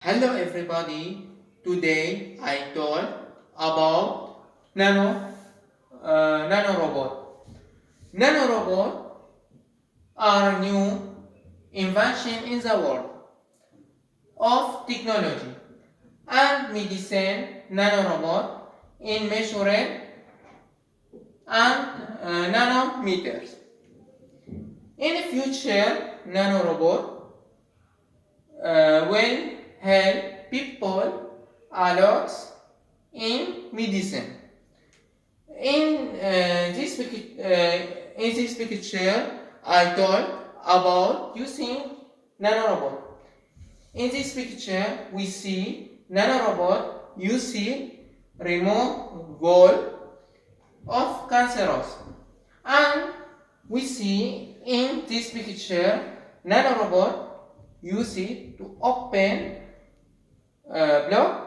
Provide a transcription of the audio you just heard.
Hello everybody. Today I told about nanorobot. Nanorobot are new invention in the world of technology and medicine. Nanorobot in measuring and nanometers. In the future, nanorobot will help people a lot in medicine. In this picture, I told about using nanorobot. In this picture, we see nanorobot using removal of cancerous, and we see in this picture nanorobot use it to open block